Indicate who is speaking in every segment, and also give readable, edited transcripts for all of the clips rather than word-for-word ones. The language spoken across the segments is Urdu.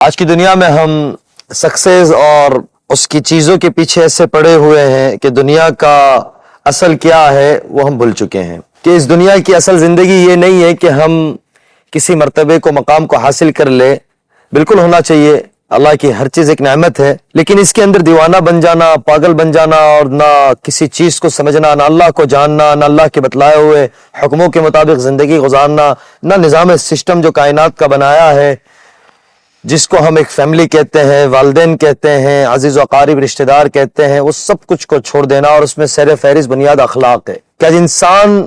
Speaker 1: آج کی دنیا میں ہم سکسیس اور اس کی چیزوں کے پیچھے ایسے پڑے ہوئے ہیں کہ دنیا کا اصل کیا ہے وہ ہم بھول چکے ہیں، کہ اس دنیا کی اصل زندگی یہ نہیں ہے کہ ہم کسی مرتبے کو مقام کو حاصل کر لے۔ بالکل ہونا چاہیے، اللہ کی ہر چیز ایک نعمت ہے، لیکن اس کے اندر دیوانہ بن جانا، پاگل بن جانا اور نہ کسی چیز کو سمجھنا، نہ اللہ کو جاننا، نہ اللہ کے بتلائے ہوئے حکموں کے مطابق زندگی گزارنا، نہ نظام سسٹم جو کائنات کا بنایا ہے، جس کو ہم ایک فیملی کہتے ہیں، والدین کہتے ہیں، عزیز و اقارب رشتہ دار کہتے ہیں، وہ سب کچھ کو چھوڑ دینا، اور اس میں سیر فہرست بنیاد اخلاق ہے کہ آج انسان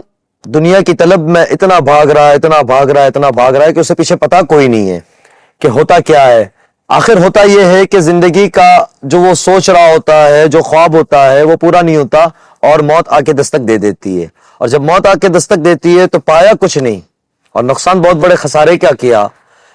Speaker 1: دنیا کی طلب میں اتنا بھاگ رہا ہے، اتنا بھاگ رہا ہے، اتنا بھاگ رہا ہے کہ اسے پیچھے پتہ کوئی نہیں ہے کہ ہوتا کیا ہے۔ آخر ہوتا یہ ہے کہ زندگی کا جو وہ سوچ رہا ہوتا ہے، جو خواب ہوتا ہے، وہ پورا نہیں ہوتا اور موت آ کے دستک دے دیتی ہے، اور جب موت آ کے دستک دیتی ہے تو پایا کچھ نہیں، اور نقصان بہت بڑے خسارے کیا کیا،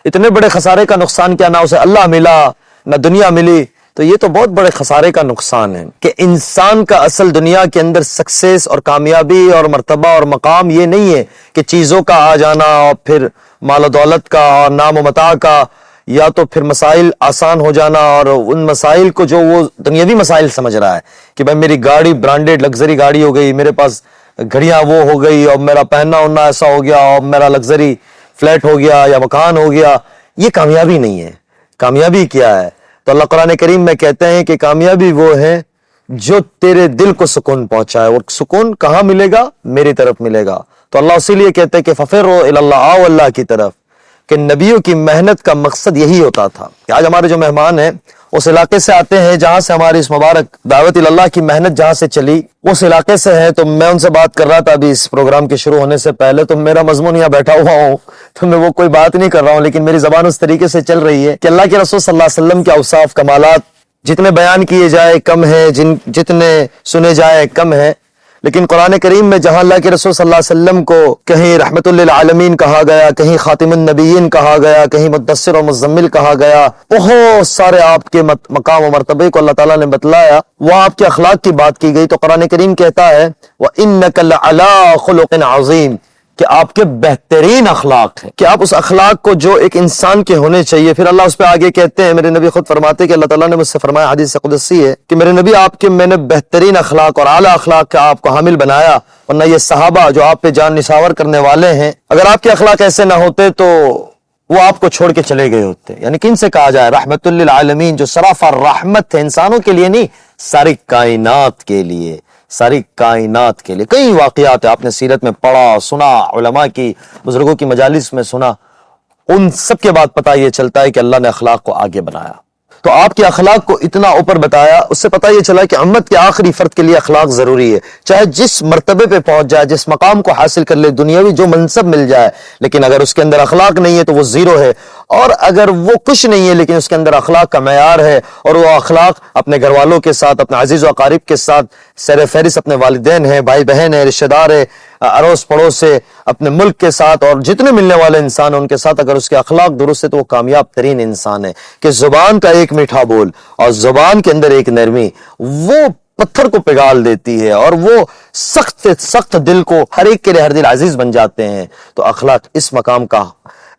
Speaker 1: اتنے بڑے خسارے کا نقصان کیا، نہ اسے اللہ ملا نہ دنیا ملی، تو یہ تو بہت بڑے خسارے کا نقصان ہے کہ انسان کا اصل دنیا کے اندر سکسیس اور کامیابی اور مرتبہ اور مقام یہ نہیں ہے کہ چیزوں کا آ جانا اور پھر مال و دولت کا اور نام و متاع کا، یا تو پھر مسائل آسان ہو جانا، اور ان مسائل کو جو وہ دنیاوی مسائل سمجھ رہا ہے کہ بھائی میری گاڑی برانڈیڈ لگژری گاڑی ہو گئی، میرے پاس گھڑیاں وہ ہو گئی، اور میرا پہننا اڑنا ایسا ہو گیا، اور میرا لگژری فلیٹ ہو گیا یا مکان ہو گیا، یہ کامیابی نہیں ہے۔ کامیابی کیا ہے؟ تو اللہ قرآن کریم میں کہتے ہیں کہ کامیابی وہ ہے جو تیرے دل کو سکون پہنچائے، اور سکون کہاں ملے گا؟ میری طرف ملے گا۔ تو اللہ اسی لیے کہتے ہیں کہ ففروا الی اللہ، آؤ اللہ کی طرف، کہ نبیوں کی محنت کا مقصد یہی ہوتا تھا کہ آج ہمارے جو مہمان ہیں اس علاقے سے آتے ہیں جہاں سے ہماری اس مبارک دعوت اللہ کی محنت جہاں سے چلی، اس علاقے سے ہے۔ تو میں ان سے بات کر رہا تھا ابھی اس پروگرام کے شروع ہونے سے پہلے، تو میرا مضمون یہاں بیٹھا ہوا ہوں تو میں وہ کوئی بات نہیں کر رہا ہوں، لیکن میری زبان اس طریقے سے چل رہی ہے کہ اللہ کے رسول صلی اللہ علیہ وسلم کے اوصاف کمالات جتنے بیان کیے جائے کم ہیں، جتنے سنے جائے کم ہیں، لیکن قرآن کریم میں جہاں اللہ کے رسول صلی اللہ علیہ وسلم کو کہیں رحمت للعالمین کہا گیا، کہیں خاتم النبیین کہا گیا، کہیں مدثر و مزمل کہا گیا، بہت سارے آپ کے مقام و مرتبے کو اللہ تعالیٰ نے بتلایا، وہ آپ کے اخلاق کی بات کی گئی، تو قرآن کریم کہتا ہے وَإِنَّكَ لَعَلَىٰ خُلُقٍ عَظِيمٍ، کہ آپ کے بہترین اخلاق ہیں، کہ آپ اس اخلاق کو جو ایک انسان کے ہونے چاہیے۔ پھر اللہ اس پہ آگے کہتے ہیں، میرے نبی خود فرماتے ہیں کہ اللہ تعالیٰ نے مجھ سے فرمایا، حدیث قدسی ہے کہ میرے نبی آپ کے میں نے بہترین اخلاق اور اعلیٰ اخلاق کا آپ کو حامل بنایا، ورنہ یہ صحابہ جو آپ پہ جان نثار کرنے والے ہیں، اگر آپ کے اخلاق ایسے نہ ہوتے تو وہ آپ کو چھوڑ کے چلے گئے ہوتے۔ یعنی کن سے کہا جائے؟ رحمت للعالمین، جو سرافہ رحمت ہے، انسانوں کے لیے نہیں، ساری کائنات کے لیے، ساری کائنات کے لیے۔ کئی واقعات آپ نے سیرت میں پڑھا، سنا، علماء کی، بزرگوں کی مجالس میں سنا، ان سب کے بعد پتہ یہ چلتا ہے کہ اللہ نے اخلاق کو آگے بنایا۔ تو آپ کے اخلاق کو اتنا اوپر بتایا، اس سے پتہ یہ چلا کہ امت کے آخری فرد کے لیے اخلاق ضروری ہے، چاہے جس مرتبے پہ پہنچ جائے، جس مقام کو حاصل کر لے، دنیاوی جو منصب مل جائے، لیکن اگر اس کے اندر اخلاق نہیں ہے تو وہ زیرو ہے، اور اگر وہ کچھ نہیں ہے لیکن اس کے اندر اخلاق کا معیار ہے، اور وہ اخلاق اپنے گھر والوں کے ساتھ، اپنے عزیز و اقارب کے ساتھ، سیر فہرست اپنے والدین ہیں، بھائی بہن ہیں، رشتہ دار ہے، اڑوس پڑوس سے، اپنے ملک کے ساتھ، اور جتنے ملنے والے انسان ہیں ان کے ساتھ اگر اس کے اخلاق درست ہے تو وہ کامیاب ترین انسان ہے۔ کہ زبان کا ایک میٹھا بول اور زبان کے اندر ایک نرمی، وہ پتھر کو پگھال دیتی ہے، اور وہ سخت دل کو، ہر ایک کے لیے ہر دل عزیز بن جاتے ہیں۔ تو اخلاق اس مقام کا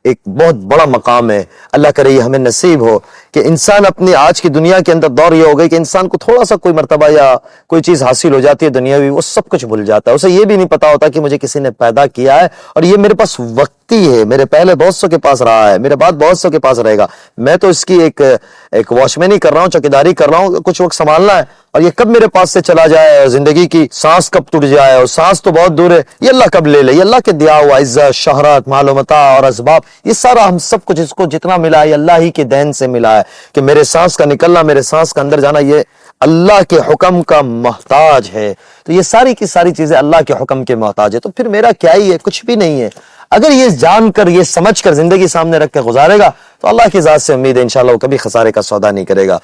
Speaker 1: ایک بہت بڑا مقام ہے۔ اللہ کرے یہ ہمیں نصیب ہو کہ انسان اپنی آج کی دنیا کے اندر دور یہ ہو گئی کہ انسان کو تھوڑا سا کوئی مرتبہ یا کوئی چیز حاصل ہو جاتی ہے دنیاوی، وہ سب کچھ بھول جاتا ہے، اسے یہ بھی نہیں پتا ہوتا کہ مجھے کسی نے پیدا کیا ہے، اور یہ میرے پاس وقتی ہے، میرے پہلے بہت سو کے پاس رہا ہے، میرے بعد بہت سو کے پاس رہے گا، میں تو اس کی ایک واچمینی کر رہا ہوں، چوکیداری کر رہا ہوں، کچھ وقت سنبھالنا ہے، اور یہ کب میرے پاس سے چلا جائے، اور زندگی کی سانس کب ٹوٹ جائے، اور سانس تو بہت دور ہے، یہ اللہ کب لے لے، یہ اللہ کے دیا ہوا عزت، شہرت، مال و متاع اور اسباب، یہ سارا ہم سب کچھ اس کو جتنا ملا ہے اللہ ہی کے دین سے ملا ہے، کہ میرے سانس کا نکلنا، میرے سانس کا اندر جانا، یہ اللہ کے حکم کا محتاج ہے۔ تو یہ ساری کی ساری چیزیں اللہ کے حکم کے محتاج ہے، تو پھر میرا کیا ہی ہے؟ کچھ بھی نہیں ہے۔ اگر یہ جان کر، یہ سمجھ کر زندگی سامنے رکھ کے گزارے گا تو اللہ کی ذات سے امید ہے انشاءاللہ وہ کبھی خسارے کا سودا نہیں کرے گا۔